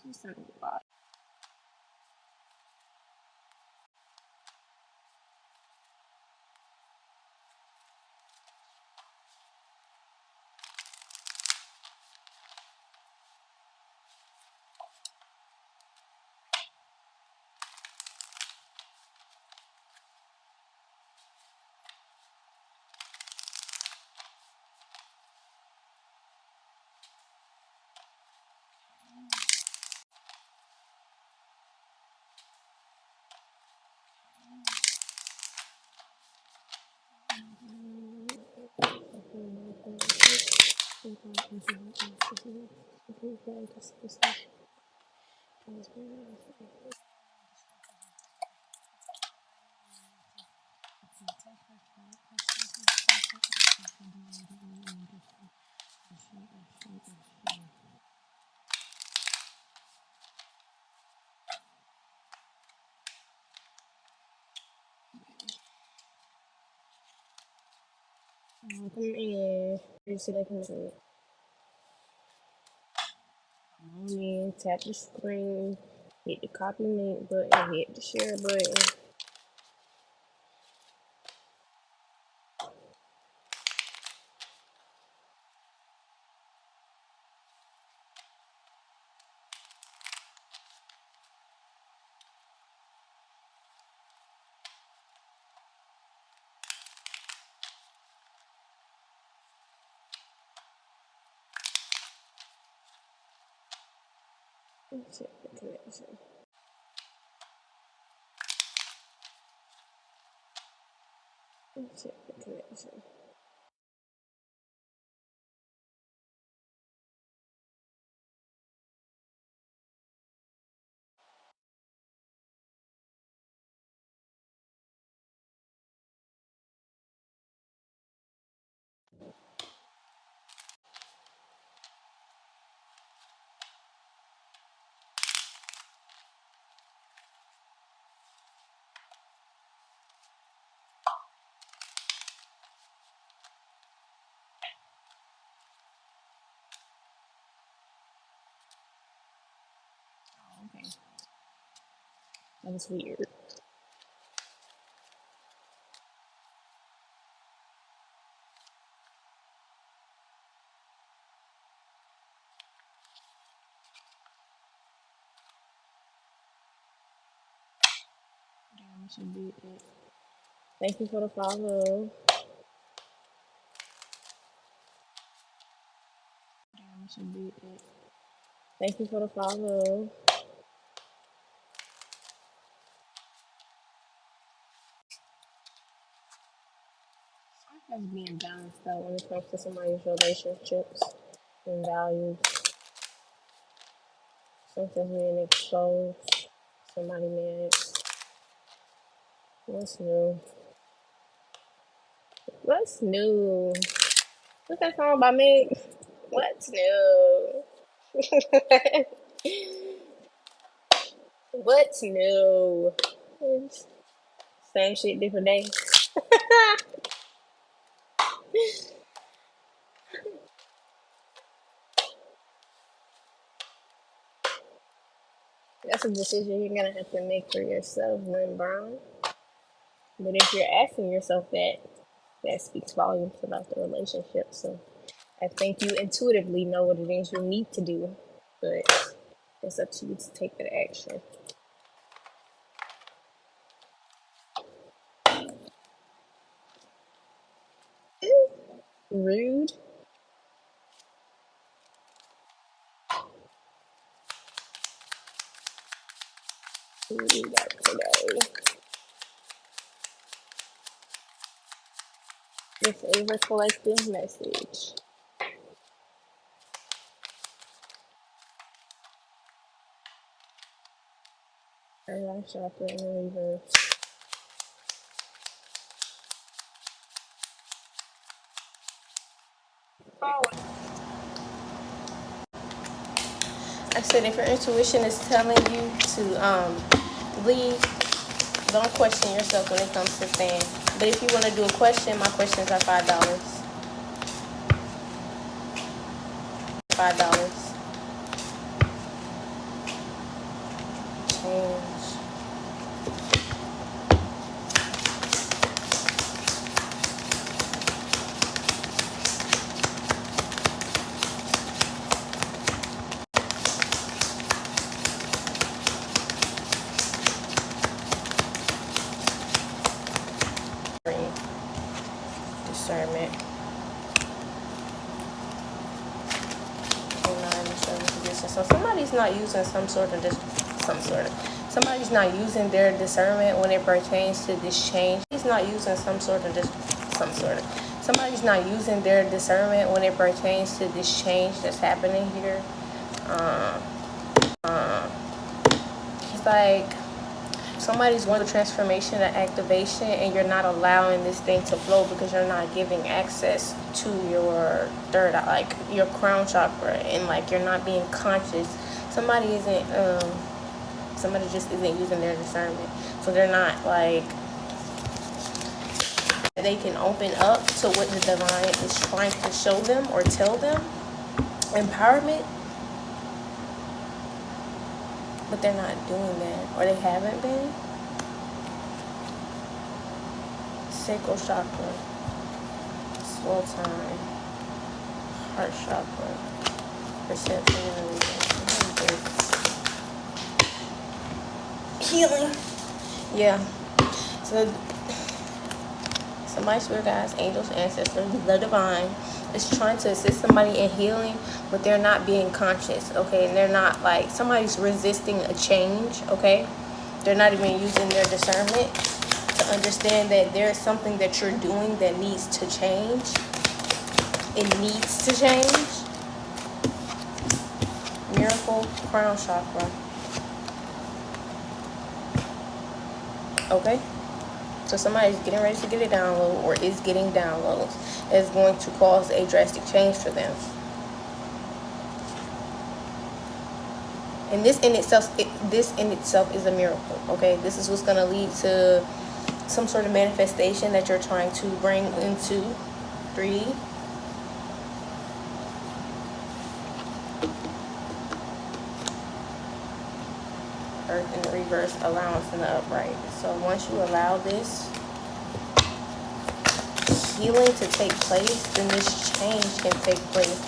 just a lot. Come in. You see, they can come on in, tap the screen, hit the copy link button, hit the share button. Check the connection. Check the connection. Okay. That was weird. Damn, should be it. Thank you for the follow. Damn, should be it. Thank you for the follow. That's being balanced though when it comes to somebody's relationships and values. Something's being exposed. Somebody mad. What's new? What's new? What's that song by Meg? What's new? What's new? Same shit, different day. That's a decision you're gonna have to make for yourself, Lynn Brown. But if you're asking yourself that, that speaks volumes about the relationship. So I think you intuitively know what it is you need to do, but it's up to you to take that action. Rude. Who we got today? This is a collective message. Paradigm chakra in reverse. I said if your intuition is telling you to leave, don't question yourself when it comes to staying. But if you want to do a question, my questions are $5. $5. somebody's not using somebody's not using their discernment when it pertains to this change. He's not using somebody's not using their discernment when it pertains to this change that's happening here. It's like somebody's going through transformation and activation, and you're not allowing this thing to flow because you're not giving access to your third eye, like your crown chakra, and like you're not being conscious. Somebody just isn't using their discernment, so they're not like, they can open up to what the divine is trying to show them or tell them, empowerment, but they're not doing that, or they haven't been. Sacral chakra, swell time, heart chakra, perception and healing. Yeah. So somebody, spirit guides, angels, ancestors, the divine is trying to assist somebody in healing, but they're not being conscious, okay? And they're not like, somebody's resisting a change, okay? They're not even using their discernment to understand that there's something that you're doing that needs to change. It needs to change. Miracle, crown chakra. Okay? So somebody's getting ready to get a download, or is getting downloads, that's going to cause a drastic change for them. And this in itself is a miracle. Okay, this is what's going to lead to some sort of manifestation that you're trying to bring into 3D. Earth in the reverse, allowance in the upright. So once you allow this healing to take place, then this change can take place,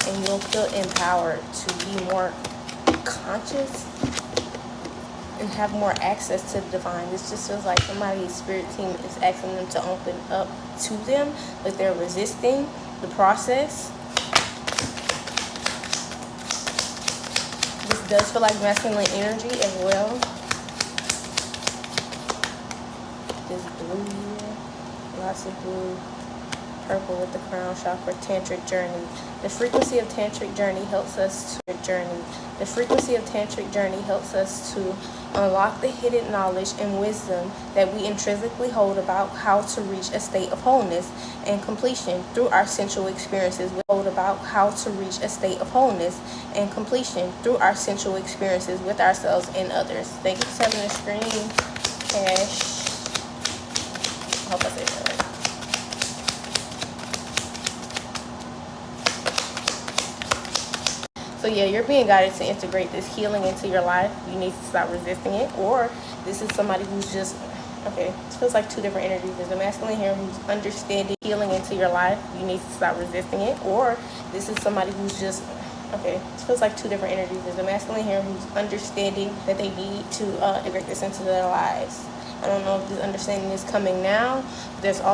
and you'll feel empowered to be more conscious and have more access to the divine. This just feels like somebody's spirit team is asking them to open up to them, but they're resisting the process. This does feel like masculine energy as well. This blue here, lots of blue, purple with the crown chakra, tantric journey. The frequency of tantric journey helps us to unlock the hidden knowledge and wisdom that we intrinsically hold about how to reach a state of wholeness and completion through our sensual experiences with ourselves and others. Thank you for having the screen, Cash. I hope I said that right. So yeah, you're being guided to integrate this healing into your life. You need to stop resisting it. Or this is somebody who's just, okay, it feels like two different energies. There's a masculine here who's understanding healing into your life. You need to stop resisting it. Or this is somebody who's just, okay, it feels like two different energies. There's a masculine here who's understanding that they need to integrate this into their lives. I don't know if this understanding is coming now. There's a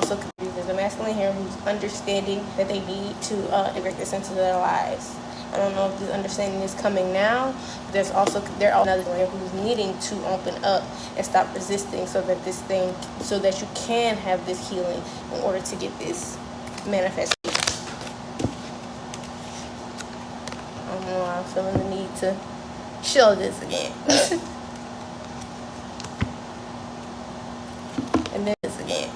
masculine here who's understanding that they need to integrate this into their lives. I don't know if this understanding is coming now. There's also another one who's needing to open up and stop resisting, so that you can have this healing in order to get this manifestation. I don't know why I'm feeling the need to show this again. And then this again.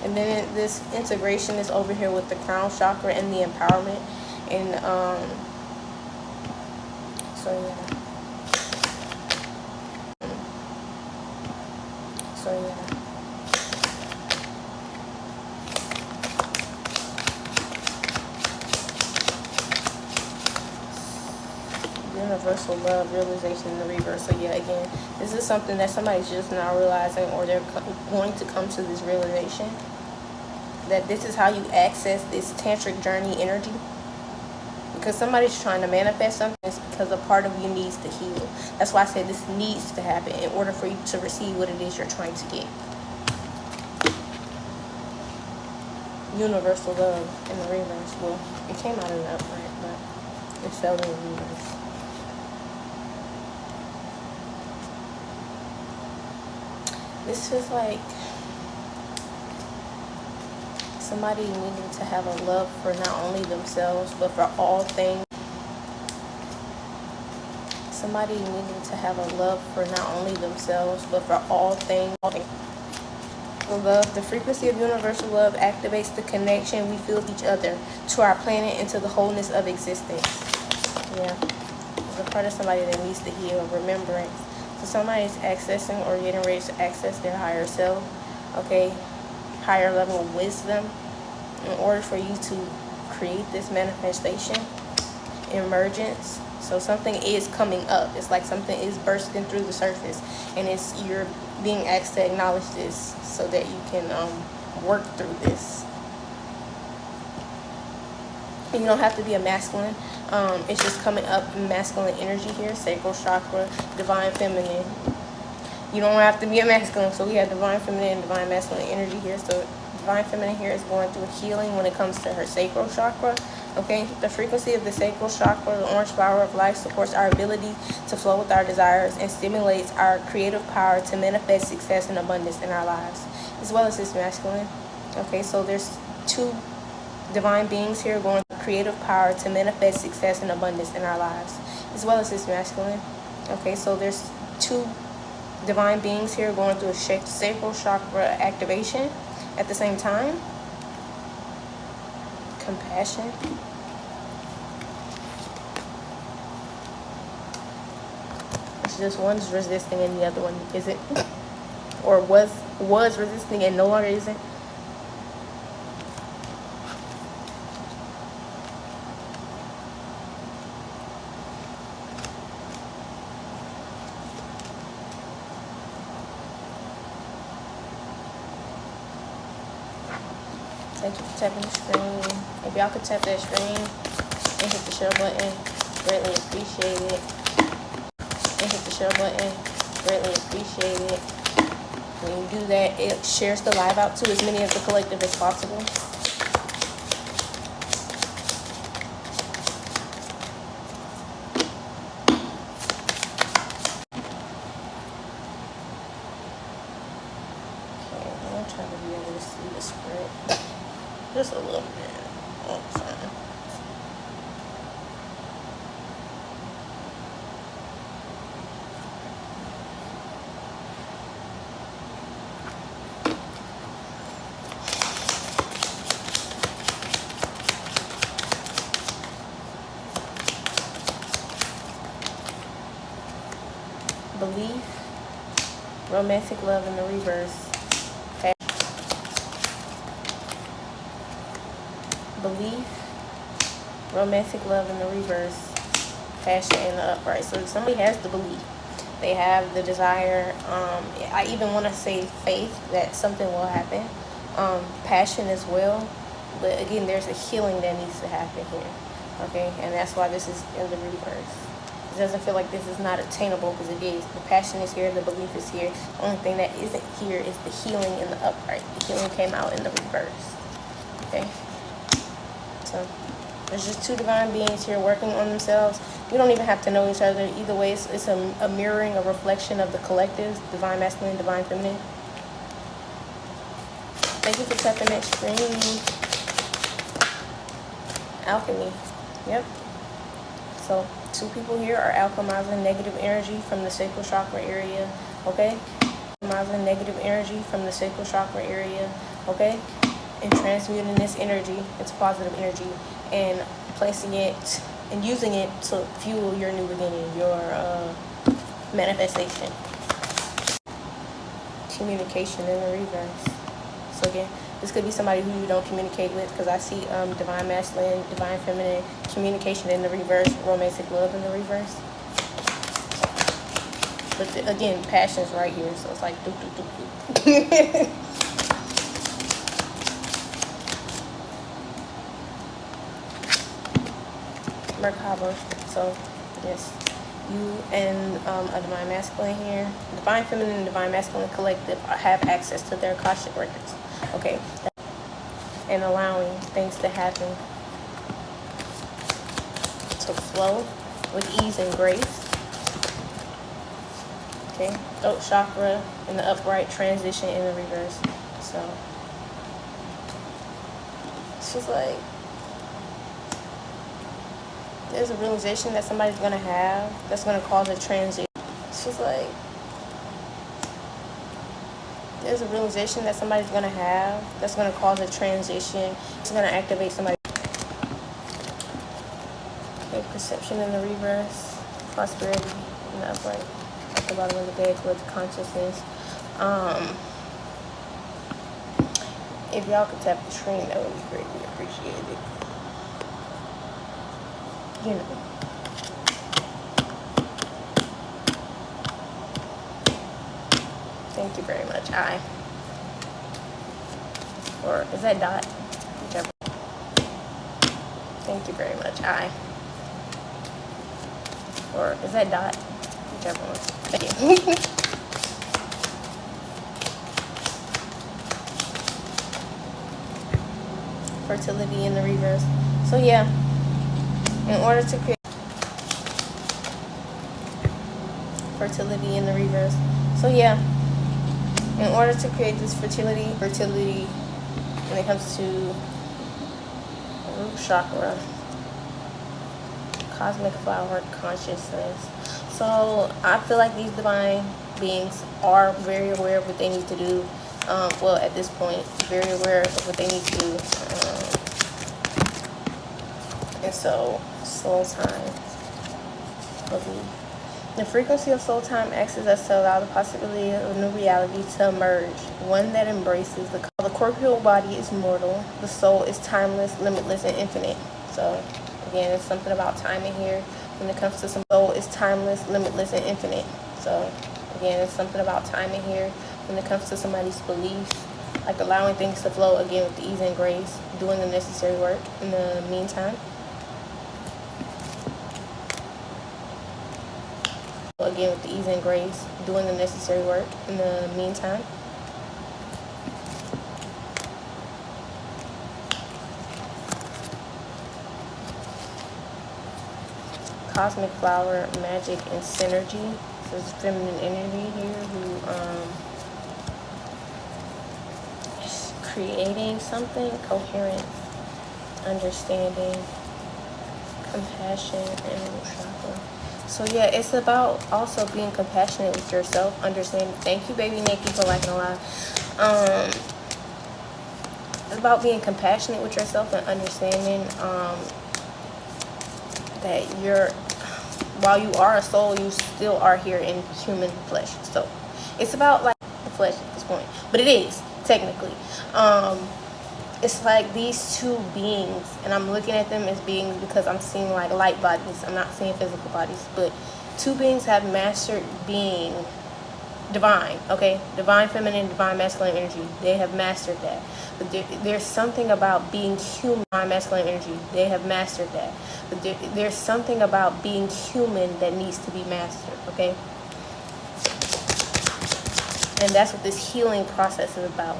And then this integration is over here with the crown chakra and the empowerment. And so yeah. Universal love, realization in the reverse. So yeah, again, this is something that somebody's just now realizing, or they're going to come to this realization, that this is how you access this tantric journey energy. Because somebody's trying to manifest something, it's because a part of you needs to heal. That's why I said this needs to happen in order for you to receive what it is you're trying to get. universal love in the reverse. Well, it came out in the upright, but it fell in the reverse. This feels like somebody needing to have a love for not only themselves, but for all things. Somebody needing to have a love for not only themselves, but for all things. Love, the frequency of universal love activates the connection we feel with each other, to our planet, and to the wholeness of existence. Yeah, it's a part of somebody that needs to heal, remembrance. So somebody's accessing or getting ready to access their higher self, okay, higher level of wisdom, in order for you to create this manifestation, emergence. So something is coming up. It's like something is bursting through the surface, and you're being asked to acknowledge this so that you can work through this. You don't have to be a masculine. It's just coming up masculine energy here, sacral chakra, divine feminine. You don't have to be a masculine. So we have divine feminine and divine masculine energy here. So divine feminine here is going through healing when it comes to her sacral chakra. Okay, the frequency of the sacral chakra, the orange flower of life, supports our ability to flow with our desires and stimulates our creative power to manifest success and abundance in our lives, as well as this masculine. Okay, so there's two divine beings here going through creative power to manifest success and abundance in our lives, as well as this masculine. Okay, so there's two divine beings here going through a sacral chakra activation at the same time. Compassion. It's just one's resisting and the other one isn't, or was resisting and no longer isn't. Thank you for tapping the screen. If y'all could tap that screen and hit the share button, greatly appreciate it. And hit the share button, greatly appreciate it. When you do that, it shares the live out to as many of the collective as possible. Okay, I'm trying to be able to see the script. Just a little bit. Oh, sorry. Belief, romantic love in the reverse. Belief, romantic love in the reverse, passion in the upright. So if somebody has the belief, they have the desire, I even want to say faith that something will happen, passion as well. But again, there's a healing that needs to happen here, okay? And that's why this is in the reverse. It doesn't feel like this is not attainable, because it is. The passion is here, the belief is here. The only thing that isn't here is the healing in the upright. The healing came out in the reverse, okay? So there's just two divine beings here working on themselves. We don't even have to know each other. Either way, it's a mirroring, a reflection of the collective, divine masculine, divine feminine. Thank you for tapping that screen. Alchemy. Yep. So two people here are alchemizing negative energy from the sacral chakra area. Okay? Alchemizing negative energy from the sacral chakra area. Okay? And transmuting this energy into positive energy and placing it and using it to fuel your new beginning, your manifestation. Communication in the reverse. So again, this could be somebody who you don't communicate with, because I see divine masculine, divine feminine, communication in the reverse, romantic love in the reverse. But again, passion's right here, so it's like doop doop doop doop. Merkaba. So yes, you and a divine masculine here, divine feminine and divine masculine collective have access to their Akashic records. Okay, and allowing things to happen, to flow with ease and grace. Okay, throat chakra in the upright, transition in the reverse. So it's just like there's a realization that somebody's gonna have that's gonna cause a transition. It's just like there's a realization that somebody's gonna have that's gonna cause a transition. It's gonna activate somebody. Okay, perception in the reverse, prosperity in the upright, at the bottom of the bed towards consciousness. If y'all could tap the screen, that would be greatly appreciated. You know. Thank you very much. I. Or is that dot? Whichever. Thank you very much. I. Or is that dot? Whichever one. Thank you. Fertility in the reverse. So yeah, in order to create fertility in the reverse. So yeah, in order to create this fertility when it comes to root chakra, cosmic flower consciousness. So I feel like these divine beings are very aware of what they need to do. Well, at this point, very aware of what they need to do. And so, soul time will be. The frequency of soul time asks us to allow the possibility of a new reality to emerge, one that embraces the corporeal body is mortal, the soul is timeless, limitless, and infinite. So, again, it's something about timing here when it comes to some soul is timeless, limitless, and infinite. So, again, it's something about timing here when it comes to somebody's beliefs, like allowing things to flow again with ease and grace, doing the necessary work in the meantime. Again with ease and grace, doing the necessary work in the meantime. Cosmic flower, magic, and synergy. So it's feminine energy here who is creating something, coherence, understanding, compassion, and chakra. So yeah, it's about also being compassionate with yourself, understanding. Thank you, baby Nikki, for liking a lot. It's about being compassionate with yourself and understanding that while you are a soul, you still are here in human flesh. So it's about like the flesh at this point, but it is technically. It's like these two beings, and I'm looking at them as beings because I'm seeing like light bodies. I'm not seeing physical bodies, but two beings have mastered being divine, okay? Divine feminine, divine masculine energy. They have mastered that. But there's something about being human, divine masculine energy. They have mastered that. But there's something about being human that needs to be mastered, okay? And that's what this healing process is about.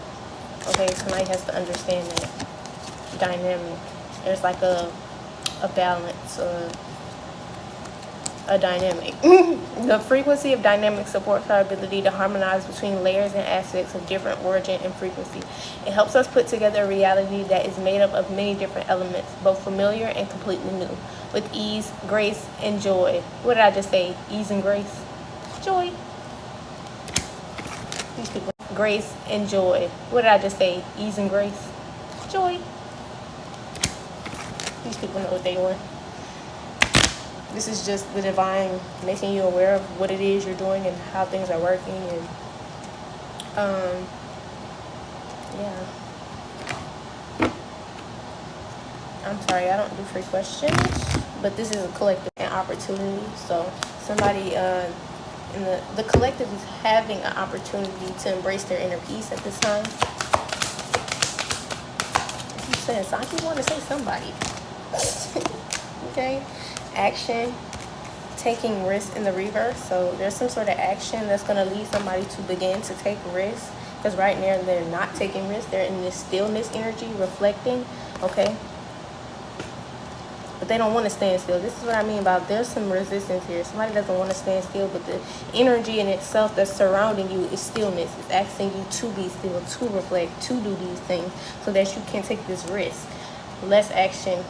Okay, somebody has to understand that dynamic. There's like a balance, a dynamic. The frequency of dynamic supports our ability to harmonize between layers and aspects of different origin and frequency. It helps us put together a reality that is made up of many different elements, both familiar and completely new, with ease, grace, and joy. What did I just say? Ease and grace? Joy. These people. Grace and joy. What did I just say? Ease and grace. Joy. These people know what they want. This is just the divine making you aware of what it is you're doing and how things are working. And yeah. I'm sorry, I don't do free questions, but this is a collective opportunity. So somebody the collective is having an opportunity to embrace their inner peace at this time. You said, so I just want to say somebody. Okay. Action, taking risks in the reverse. So there's some sort of action that's going to lead somebody to begin to take risks Because right now they're not taking risks. They're in this stillness energy, reflecting, okay? But they don't want to stand still. This is what I mean about there's some resistance here. Somebody doesn't want to stand still, but the energy in itself that's surrounding you is stillness. It's asking you to be still, to reflect, to do these things so that you can take this risk. Less action,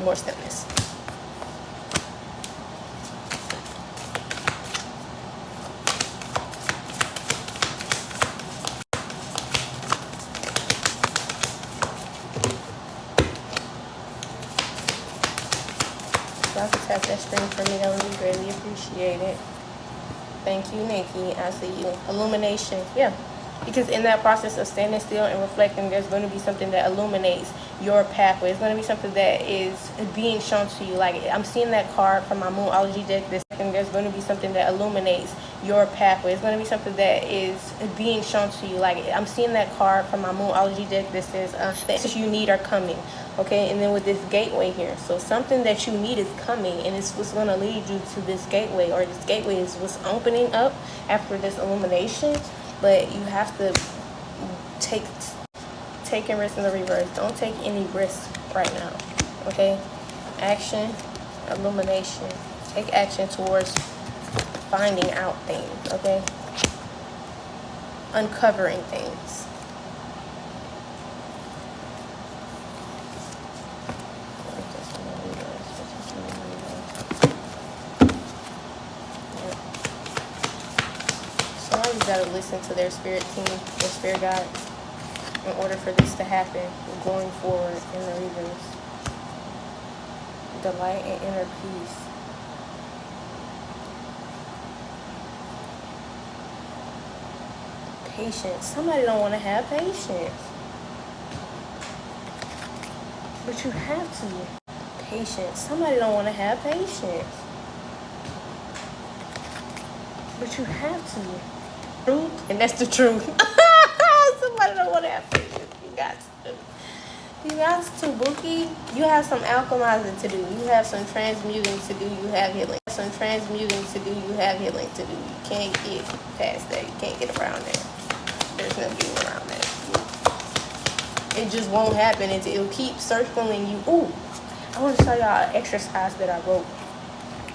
more stillness. Y'all can tap that screen for me. That would be greatly appreciated. Thank you, Nikki. I see you. Illumination. Yeah. Because in that process of standing still and reflecting, there's going to be something that illuminates your pathway. It's going to be something that is being shown to you. Like, I'm seeing that card from my Moonology deck. There's going to be something that illuminates your pathway. It's going to be something that is being shown to you. Like, I'm seeing that card from my Moonology deck that says things you need are coming. Okay, and then with this gateway here, so something that you need is coming, and it's what's going to lead you to this gateway, or this gateway is what's opening up after this illumination. But you have to take a risk in the reverse. Don't take any risks right now. Okay, action, illumination. Take action towards finding out things. Okay, uncovering things. Somebody's got to listen to their spirit team, their spirit guide, in order for this to happen going forward in the reverse. Delight and inner peace. Patience. Somebody don't want to have patience. But you have to. Patience. Somebody don't want to have patience. But you have to. Truth, and that's the truth. Somebody don't want to have patience. You got to. You got to, Bookie. You have some alchemizing to do. You have some transmuting to do. You have healing. Some transmuting to do. You have healing to do. You can't get past that. You can't get around that. There's no getting around that. It just won't happen. It'll keep circling you. Ooh, I want to show y'all an exercise that I wrote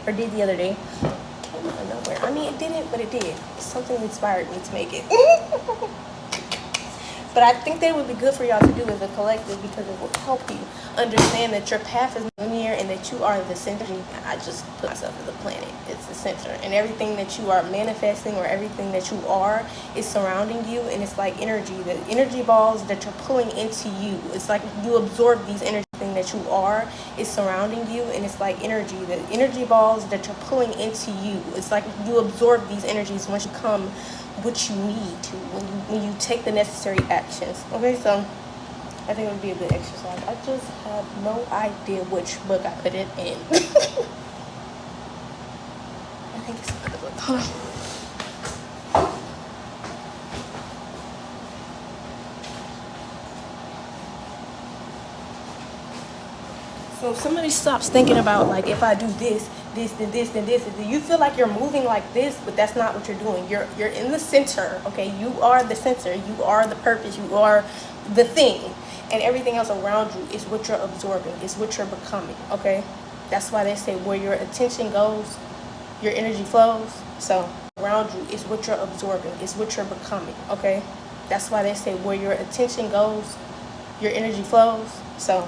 or did the other day. Came out of nowhere. I mean, it didn't, but it did. Something inspired me to make it. But I think that it would be good for y'all to do as a collective, because it will help you understand that your path is linear and that you are the center. I just put myself as a planet. It's the center. And everything that you are manifesting, or everything that you are, is surrounding you. And it's like energy. The energy balls that you're pulling into you. It's like you absorb these energy. Thing that you are is surrounding you, and it's like energy. The energy balls that you're pulling into you. It's like you absorb these energies once you come what you need to when you take the necessary actions. Okay, so I think it would be a good exercise. I just have no idea which book I put it in. I think it's another book. Hold on. So if somebody stops thinking about, like, if I do this, then this, then this, you feel like you're moving like this, but that's not what you're doing. You're in the center, okay? You are the center. You are the purpose. You are the thing. And everything else around you is what you're absorbing. It's what you're becoming, okay? That's why they say where your attention goes, your energy flows. So around you is what you're absorbing. It's what you're becoming, okay? That's why they say where your attention goes, your energy flows. So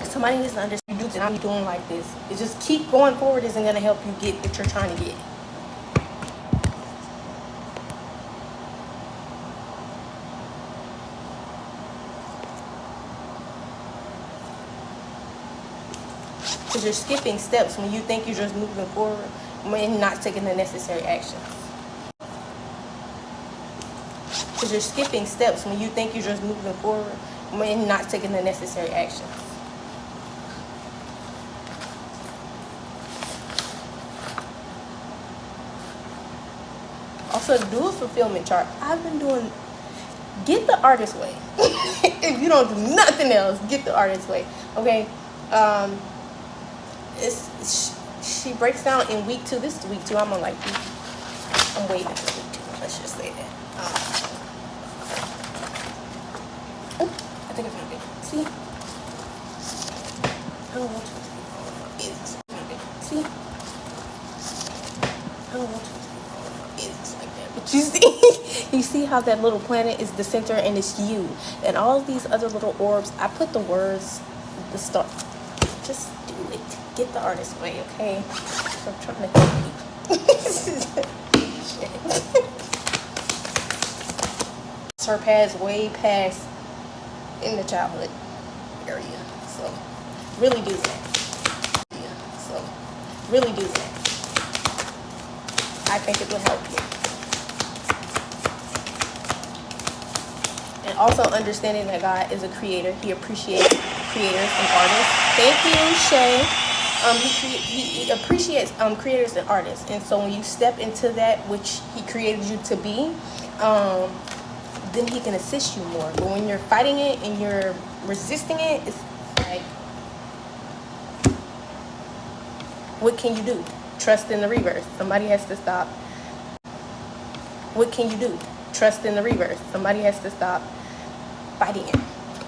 somebody needs to understand you do, I'm doing like this. It's just keep going forward isn't going to help you get what you're trying to get. Because you're skipping steps when you think you're just moving forward when not taking the necessary actions. Because you're skipping steps when you think you're just moving forward when not taking the necessary actions. Also, do a fulfillment chart. I've been doing, get the artist way. If you don't do nothing else, get the artist way. Okay. She breaks down in week 2. This is week 2. I'm on like I'm waiting for week 2. Let's just say that. Oh, I think I found it. See? I don't want you to be all in my business. See? I don't want you to be all in my business like that. But you see, you see how that little planet is the center and it's you. And all of these other little orbs, I put the words, the star. Just do it. Get the artist way, okay? I'm trying to help you. Surpass way past in the childhood area. So really do that. So really do that. I think it will help you. And also understanding that God is a creator. He appreciates creators and artists. Thank you, Shay. He appreciates creators and artists. And so when you step into that which he created you to be, then he can assist you more. But when you're fighting it and you're resisting it, it's like, what can you do? Trust in the reverse. Somebody has to stop. What can you do? Trust in the reverse. Somebody has to stop fighting it.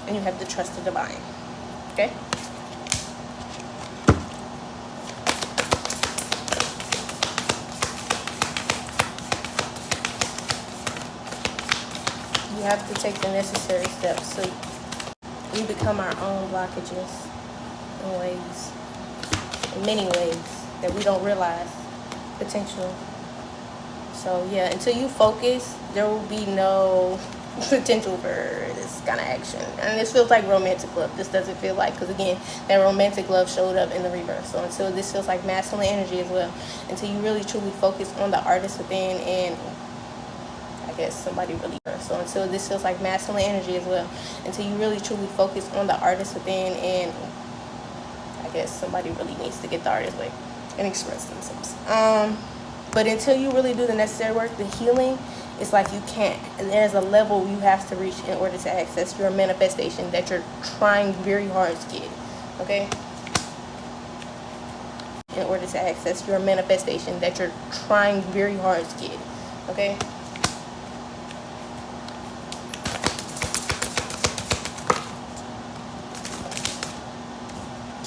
And you have to trust the divine. Okay? You have to take the necessary steps so we become our own blockages in ways, in many ways that we don't realize potential. So yeah, until you focus, there will be no potential for this kind of action. And this feels like romantic love. This doesn't feel like, because again, that romantic love showed up in the reverse. So until this feels like masculine energy as well, until you really truly focus on the artist within, and I guess somebody really, so until this feels like masculine energy as well, until you really truly focus on the artist within, and I guess somebody really needs to get the artist way and express themselves. But until you really do the necessary work, the healing, it's like you can't. And there's a level you have to reach in order to access your manifestation that you're trying very hard to get. Okay? In order to access your manifestation that you're trying very hard to get. Okay?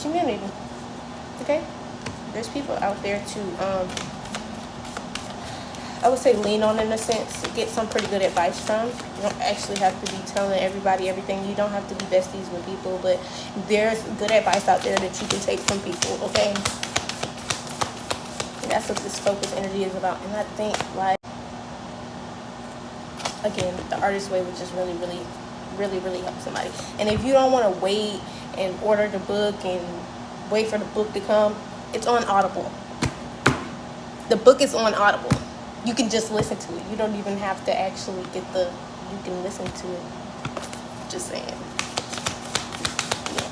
Community. Okay? There's people out there to I would say lean on, in a sense, get some pretty good advice from. You don't actually have to be telling everybody everything. You don't have to be besties with people, but there's good advice out there that you can take from people, okay? And that's what this focus energy is about. And I think, like, again, the artist way would just really, really, really, really help somebody. And if you don't want to wait and order the book and wait for the book to come, it's on Audible. The book is on Audible. You can just listen to it. You don't even have to actually get the, you can listen to it. Just saying. Yeah.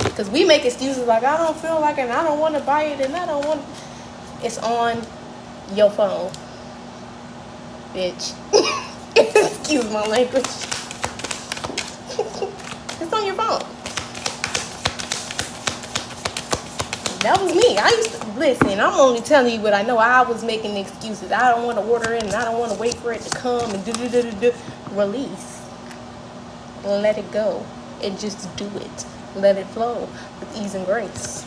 Because we make excuses like, I don't feel like it, and I don't want to buy it, and I don't want, it's on your phone, bitch. Excuse my language. It's on your phone. That was me. I used to, listen, I'm only telling you what I know. I was making excuses. I don't want to order it, and I don't want to wait for it to come, and do. Release. Let it go. And just do it. Let it flow with ease and grace.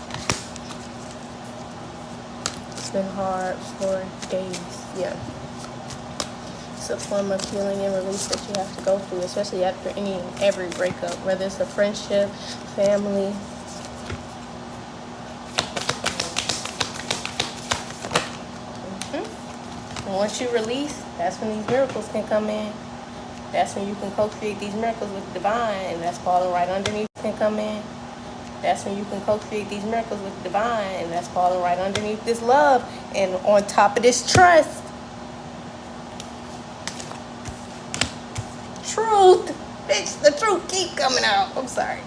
It's been hard for days. Yeah. It's a form of healing and release that you have to go through, especially after every breakup, whether it's a friendship, family. Once you release, that's when these miracles can come in. That's when you can co-create these miracles with the divine, and that's falling right underneath can come in. That's when you can co-create these miracles with the divine, and that's falling right underneath this love, and on top of this trust. Truth. Bitch, the truth keep coming out. I'm sorry.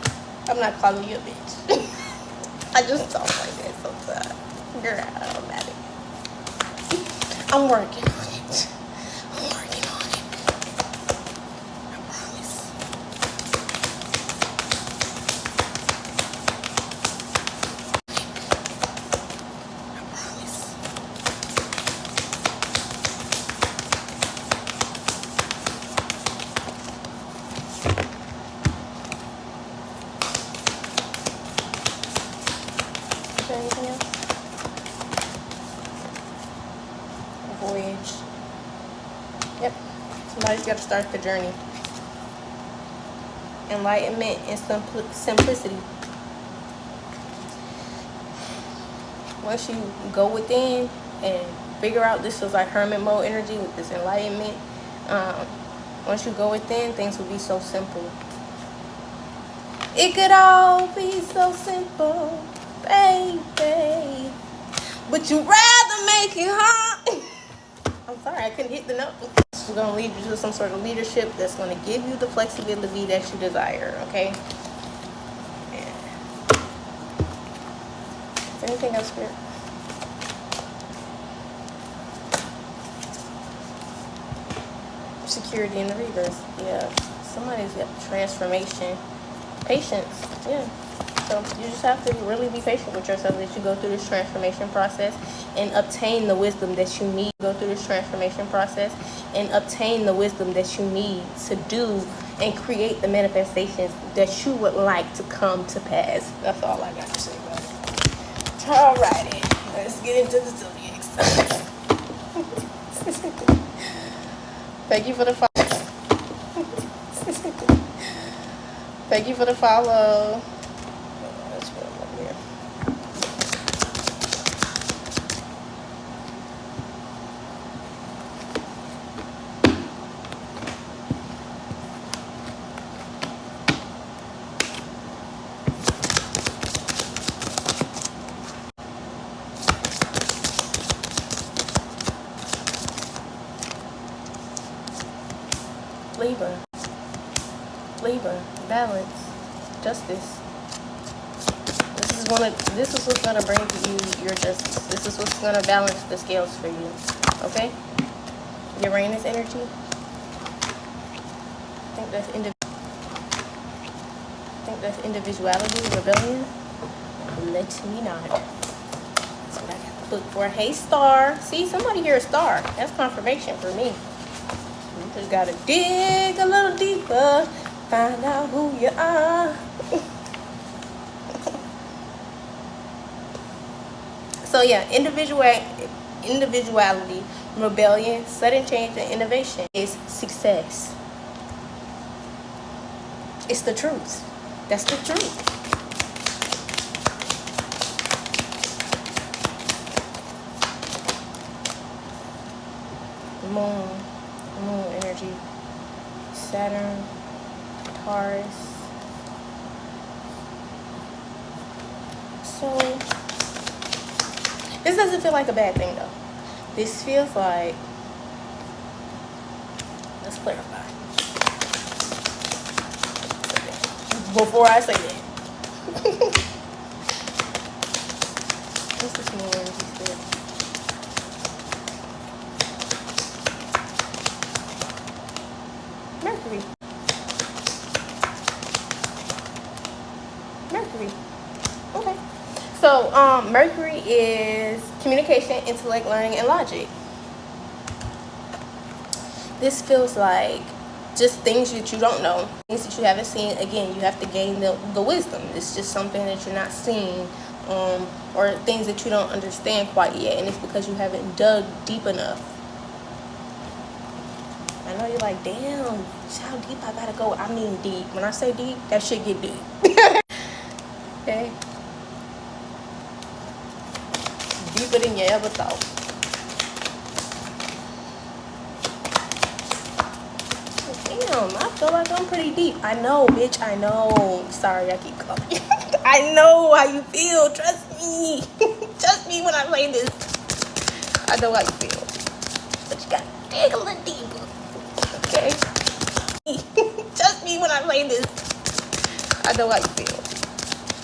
I'm not calling you a bitch. I just talk like that sometimes. Girl, I'm mad at you. I'm working on it. I'm working on it. I promise. I promise. Somebody's got to start the journey. Enlightenment and simplicity. Once you go within and figure out, this is like hermit mode energy with this enlightenment. Once you go within, things will be so simple. It could all be so simple, baby, but you rather make it hard. I'm sorry, I couldn't hit the note. We're going to lead you to some sort of leadership that's going to give you the flexibility that you desire, okay? Yeah. Is there anything else, Spirit? Security in the reverse. Yeah. Somebody's got transformation. Patience. Yeah. So you just have to really be patient with yourself as you go through this transformation process and obtain the wisdom that you need. Go through this transformation process and obtain the wisdom that you need to do and create the manifestations that you would like to come to pass. That's all I got to say about it. Alrighty, let's get into the zodiacs. Thank you for the follow. Thank you for the follow. Let's put them over here. Libra, balance, justice. This is what's gonna bring you your justice. This is what's gonna balance the scales for you. Okay? Uranus energy. I think that's individuality, rebellion. Let me know. That's what I got to look for. Hey, star. See, somebody here, a star. That's confirmation for me. You just gotta dig a little deeper, find out who you are. So yeah, individuality, rebellion, sudden change, and innovation is success. It's the truth. That's the truth. Moon energy, Saturn, Taurus. So this doesn't feel like a bad thing though. This feels like, let's clarify before I say that. What's this moon energy spirit? Mercury. Okay. So Mercury is communication, intellect, learning, and logic. This feels like just things that you don't know, things that you haven't seen. Again, you have to gain the wisdom. It's just something that you're not seeing, or things that you don't understand quite yet, and it's because you haven't dug deep enough. I know you're like, damn, how deep I gotta go. I mean deep. When I say deep, that shit get deep. Okay? Deeper than you ever thought. Damn, I feel like I'm pretty deep. I know, bitch, I know. Sorry, I keep calling you. I know how you feel. Trust me. Trust me when I say this. I know how you feel. But you gotta dig a little deeper. Okay? Trust me when I say this. I know how you feel.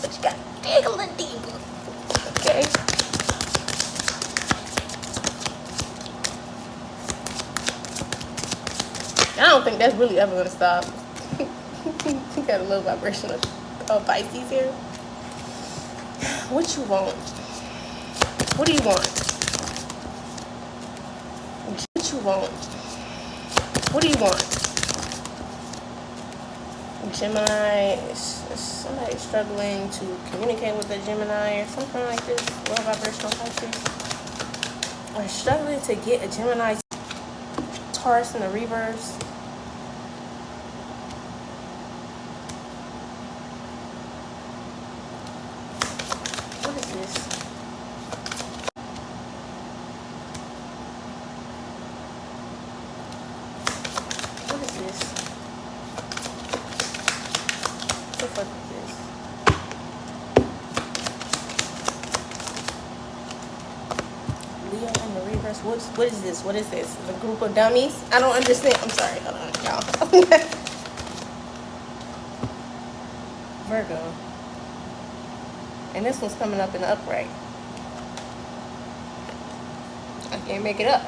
But you gotta dig a little deeper. Okay? I don't think that's really ever gonna stop. You got a little vibration of Pisces here. What you want? What do you want? What you want? What do you want? Gemini, somebody struggling to communicate with a Gemini or something like this. Low vibrational Pisces. Or struggling to get a Gemini Taurus in the reverse. What is this? What is this? What the fuck is this? Leo in the reverse. What is this? What is this? A group of dummies? I don't understand. I'm sorry. Hold on, y'all. Virgo. And this one's coming up in the upright. I can't make it up.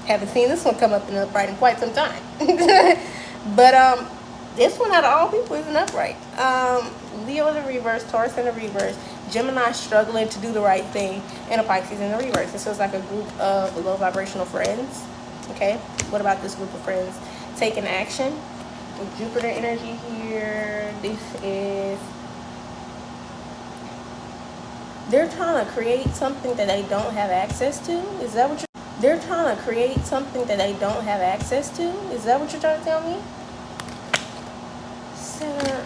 Haven't seen this one come up in the upright in quite some time. But this one out of all people is an upright. Leo in the reverse, Taurus in the reverse, Gemini struggling to do the right thing, and a Pisces in the reverse. This feels like a group of low vibrational friends. Okay, what about this group of friends taking action? With Jupiter energy here, this is, they're trying to create something that they don't have access to. Is that what you're? They're trying to create something that they don't have access to. Is that what you're trying to tell me? Center,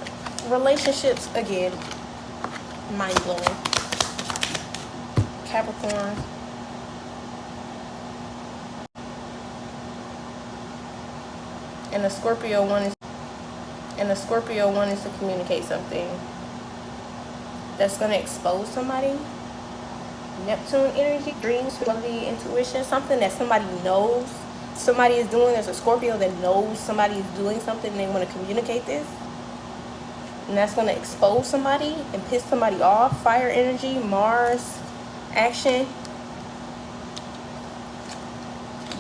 relationships again, mind blowing. Capricorn. And the Scorpio one is to communicate something that's going to expose somebody. Neptune energy, dreams, spirituality, intuition, something that somebody knows somebody is doing. There's a Scorpio that knows somebody is doing something and they want to communicate this. And that's going to expose somebody and piss somebody off. Fire energy, Mars, action,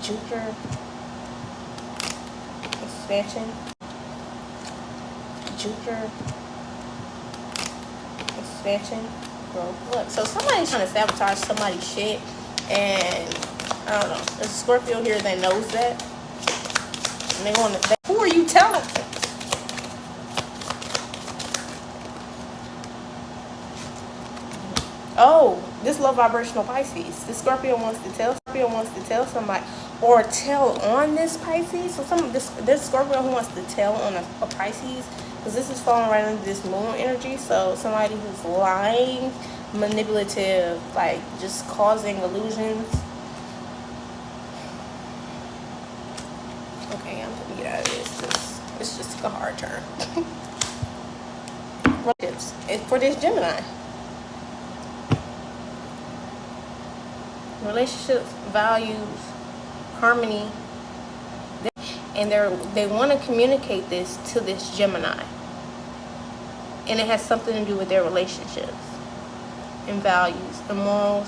Jupiter, expansion, Jupiter, expansion, growth. Look, so somebody's trying to sabotage somebody's shit, and I don't know. There's a Scorpio here that knows that, and they want to. Who are you telling? Oh, this low vibrational Pisces. This Scorpio wants to tell somebody, or tell on this Pisces. So this Scorpio who wants to tell on a Pisces, because this is falling right under this moon energy. So somebody who's lying, manipulative, like just causing illusions. Okay, I'm gonna get out of this because it's just a hard turn. Relatives. It's for this Gemini. Relationships, values, harmony, and they want to communicate this to this Gemini, and it has something to do with their relationships and values and morals.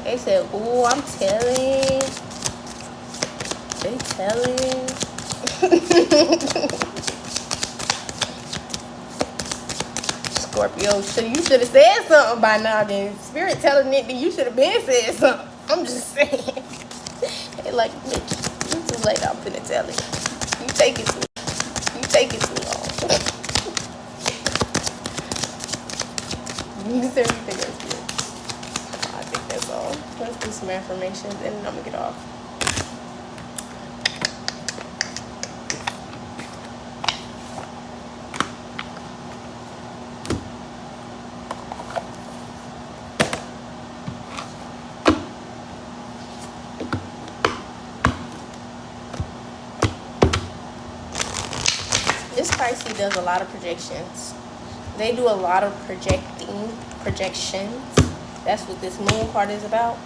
They said, "Ooh, I'm telling." They telling. Scorpio, so you should have said something by now. Then Spirit telling it that you should have been said something. I'm just saying. They like, bitch, you too late. I'm finna tell it. You take it too long. Is there anything else? I think that's all. Let's do some affirmations and then I'm gonna get off. This Pisces does a lot of projections. They do a lot of projections. That's what this moon card is about.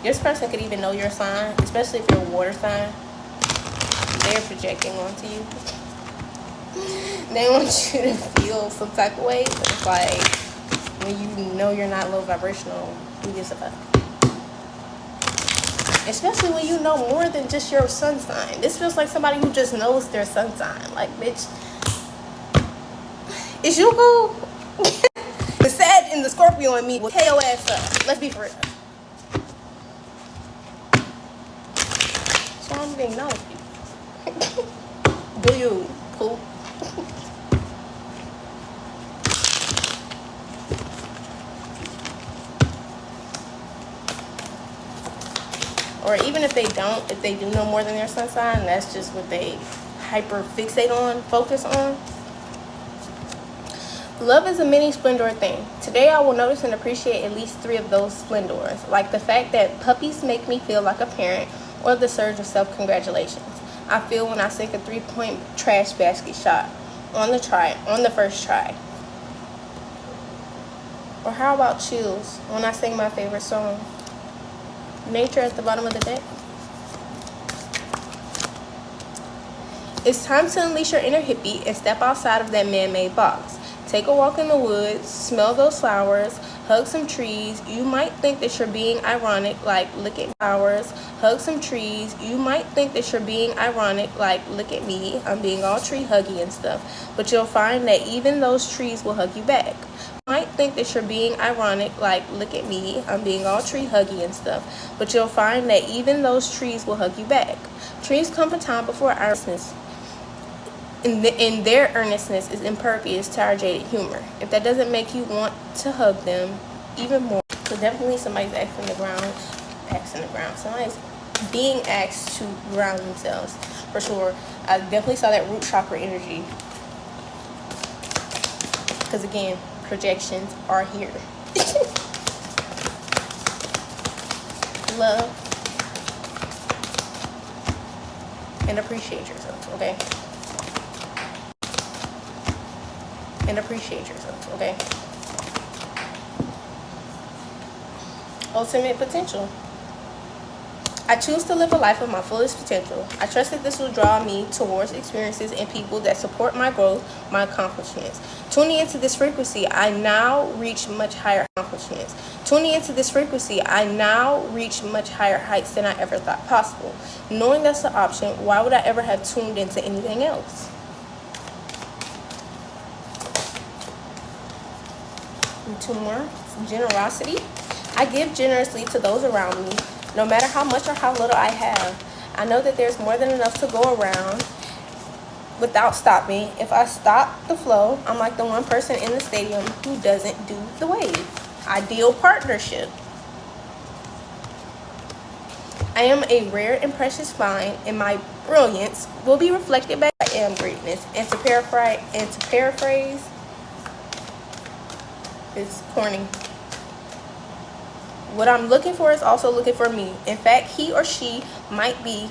This person could even know your sign, especially if you're a water sign. They're projecting onto you. They want you to feel some type of way, but it's like when you know you're not low vibrational, who gives a fuck? Especially when you know more than just your sun sign. This feels like somebody who just knows their sun sign. Like, bitch, is you cool? The Sag and the Scorpio and me will tear your ass up. Let's be for real. So I'm being nosy. Do you, cool? Or even if they don't, if they do know more than their sun sign, that's just what they hyper fixate on, focus on. Love is a mini splendor thing. Today I will notice and appreciate at least 3 of those splendors, like the fact that puppies make me feel like a parent, or the surge of self-congratulations I feel when I sink a 3-point trash basket shot on the first try. Or how about chills when I sing my favorite song, Nature at the bottom of the deck? It's time to unleash your inner hippie and step outside of that man-made box. Take a walk in the woods, smell those flowers, hug some trees. You might think that you're being ironic, like, look at flowers, hug some trees. You might think that you're being ironic, like, look at me, I'm being all tree huggy and stuff. But you'll find that even those trees will hug you back. You might think that you're being ironic, like, look at me, I'm being all tree huggy and stuff. But you'll find that even those trees will hug you back. Trees come from time before earnestness. And their earnestness is impervious to our jaded humor. If that doesn't make you want to hug them even more, so definitely somebody's asking the ground. Somebody's being asked to ground themselves, for sure. I definitely saw that root chakra energy. Because again, projections are here. Love and appreciate yourself, okay? And appreciate yourself, okay? Ultimate potential. I choose to live a life of my fullest potential. I trust that this will draw me towards experiences and people that support my growth, my accomplishments. Tuning into this frequency, I now reach much higher accomplishments. Tuning into this frequency, I now reach much higher heights than I ever thought possible. Knowing that's an option, why would I ever have tuned into anything else? And 2 more. Generosity. I give generously to those around me, no matter how much or how little I have. I know that there's more than enough to go around without stopping. If I stop the flow, I'm like the one person in the stadium who doesn't do the wave. Ideal partnership. I am a rare and precious find, and my brilliance will be reflected by I am greatness. And to paraphrase, it's corny. What I'm looking for is also looking for me. In fact, he or she might be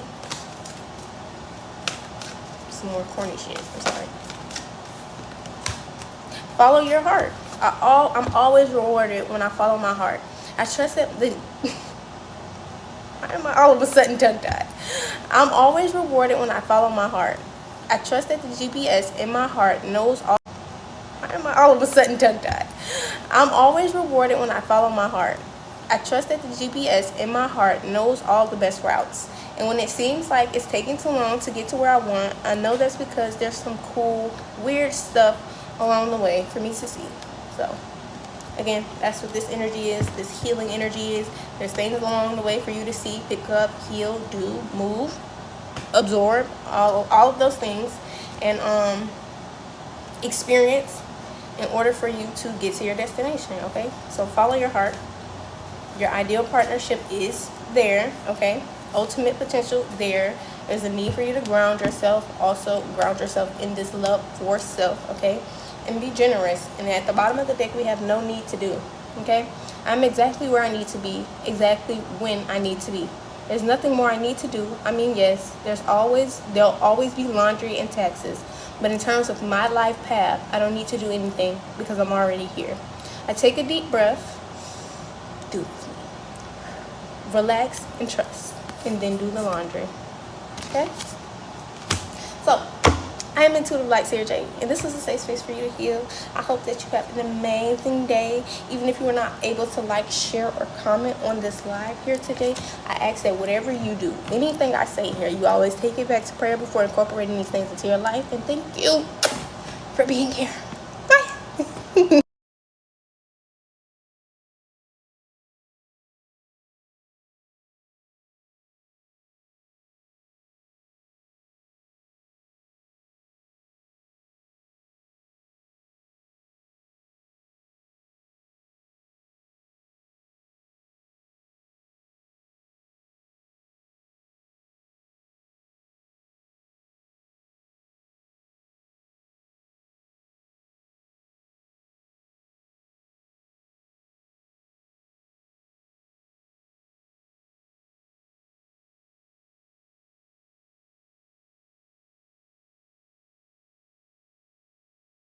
some more corny shit. I'm sorry. Follow your heart. I'm always rewarded when I follow my heart. I trust that the why am I all of a sudden tongue-tied? I'm always rewarded when I follow my heart. I trust that the GPS in my heart knows all. Why am I all of a sudden tongue-tied? I'm always rewarded when I follow my heart. I trust that the GPS in my heart knows all the best routes. And when it seems like it's taking too long to get to where I want, I know that's because there's some cool, weird stuff along the way for me to see. So, again, that's what this energy is, this healing energy is. There's things along the way for you to see, pick up, heal, do, move, absorb, all of those things, and experience in order for you to get to your destination, okay? So follow your heart. Your ideal partnership is there, okay? Ultimate potential there. There's a need for you to ground yourself. Also ground yourself in this love for self, okay? And be generous. And at the bottom of the deck, we have no need to do, okay? I'm exactly where I need to be, exactly when I need to be. There's nothing more I need to do. I mean, yes, there'll always be laundry and taxes. But in terms of my life path, I don't need to do anything because I'm already here. I take a deep breath, do, relax and trust, and then do the laundry. Okay? So, I am Intuitive Light Sarah J, and this is a safe space for you to heal. I hope that you have an amazing day. Even if you were not able to like, share, or comment on this live here today, I ask that whatever you do, anything I say here, you always take it back to prayer before incorporating these things into your life. And thank you for being here.